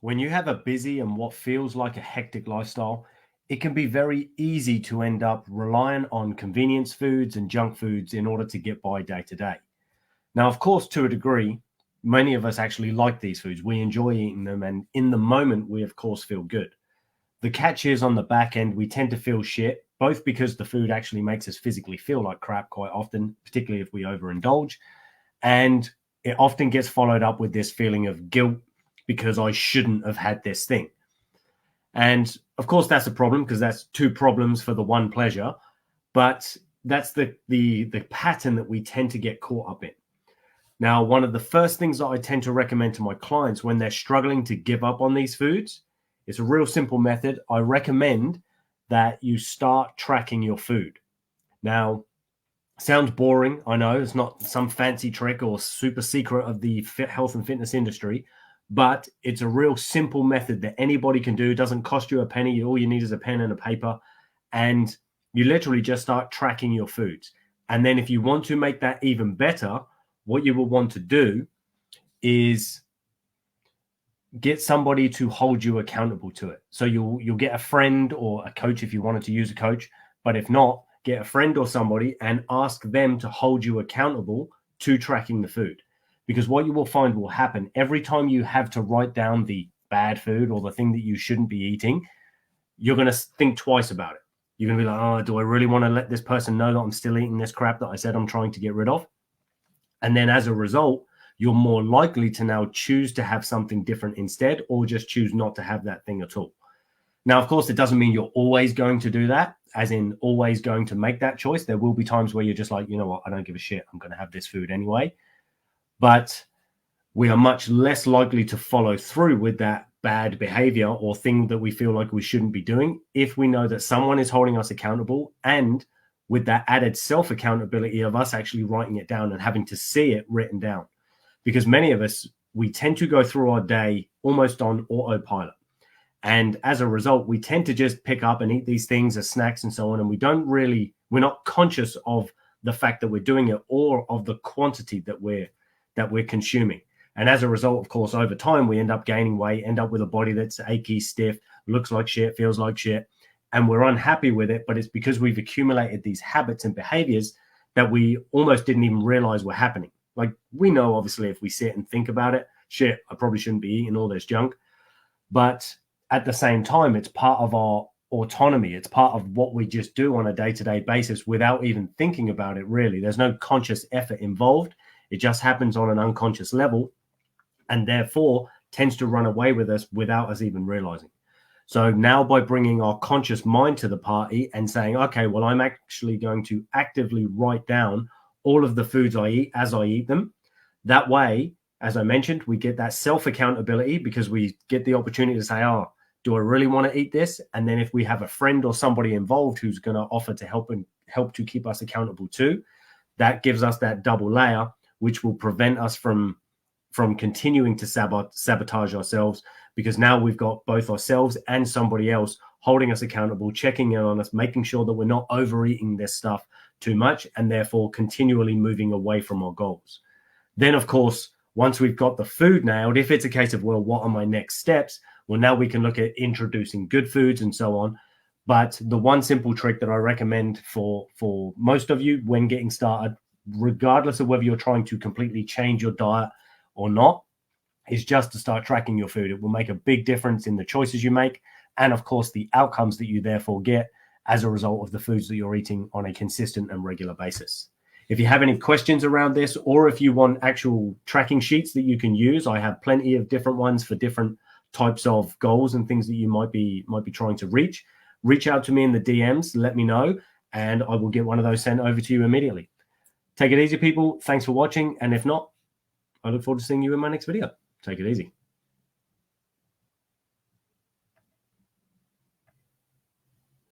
When you have a busy and what feels like a hectic lifestyle, it can be very easy to end up reliant on convenience foods and junk foods in order to get by day to day. Now, of course, to a degree, many of us actually like these foods. We enjoy eating them, and in the moment, we of course feel good. The catch is on the back end, we tend to feel shit, both because the food actually makes us physically feel like crap quite often, particularly if we overindulge. And it often gets followed up with this feeling of guilt because I shouldn't have had this thing. And of course, that's a problem because that's two problems for the one pleasure. But that's the pattern that we tend to get caught up in. Now, one of the first things that I tend to recommend to my clients when they're struggling to give up on these foods is a real simple method. I recommend that you start tracking your food. Now, sounds boring. I know it's not some fancy trick or super secret of the health and fitness industry, but it's a real simple method that anybody can do. It doesn't cost you a penny. All you need is a pen and a paper, and you literally just start tracking your foods. And then if you want to make that even better, what you will want to do is get somebody to hold you accountable to it. So you'll get a friend or a coach if you wanted to use a coach, but if not, get a friend or somebody and ask them to hold you accountable to tracking the food. Because what you will find will happen every time you have to write down the bad food or the thing that you shouldn't be eating, you're going to think twice about it. You're going to be like, oh, do I really want to let this person know that I'm still eating this crap that I said I'm trying to get rid of? And then as a result, you're more likely to now choose to have something different instead, or just choose not to have that thing at all. Now, of course, it doesn't mean you're always going to do that, as in always going to make that choice. There will be times where you're just like, you know what, I don't give a shit. I'm going to have this food anyway. But we are much less likely to follow through with that bad behavior or thing that we feel like we shouldn't be doing if we know that someone is holding us accountable, and with that added self-accountability of us actually writing it down and having to see it written down. Because many of us, we tend to go through our day almost on autopilot. And as a result, we tend to just pick up and eat these things as snacks and so on. And we're not conscious of the fact that we're doing it or of the quantity that we're consuming. And as a result, of course, over time, we end up gaining weight, end up with a body that's achy, stiff, looks like shit, feels like shit, and we're unhappy with it. But it's because we've accumulated these habits and behaviors that we almost didn't even realize were happening. Like, we know, obviously, if we sit and think about it, shit, I probably shouldn't be eating all this junk. But at the same time, it's part of our autonomy. It's part of what we just do on a day-to-day basis without even thinking about it, really. There's no conscious effort involved. It just happens on an unconscious level, and therefore tends to run away with us without us even realizing. So now, by bringing our conscious mind to the party and saying, okay, well, I'm actually going to actively write down all of the foods I eat as I eat them. That way, as I mentioned, we get that self-accountability because we get the opportunity to say, oh, do I really want to eat this? And then if we have a friend or somebody involved who's going to offer to help to keep us accountable too, that gives us that double layer, which will prevent us from continuing to sabotage ourselves, because now we've got both ourselves and somebody else holding us accountable, checking in on us, making sure that we're not overeating this stuff too much, and therefore continually moving away from our goals. Then, of course, once we've got the food nailed, if it's a case of, well, what are my next steps? Well, now we can look at introducing good foods and so on. But the one simple trick that I recommend for most of you when getting started, regardless of whether you're trying to completely change your diet or not, is just to start tracking your food. It will make a big difference in the choices you make, and of course the outcomes that you therefore get as a result of the foods that you're eating on a consistent and regular basis. If you have any questions around this, or if you want actual tracking sheets that you can use, I have plenty of different ones for different types of goals and things that you might be trying to reach out to me in the DMs, let me know, and I will get one of those sent over to you immediately. Take it easy, people. Thanks for watching, and if not, I look forward to seeing you in my next video. Take it easy.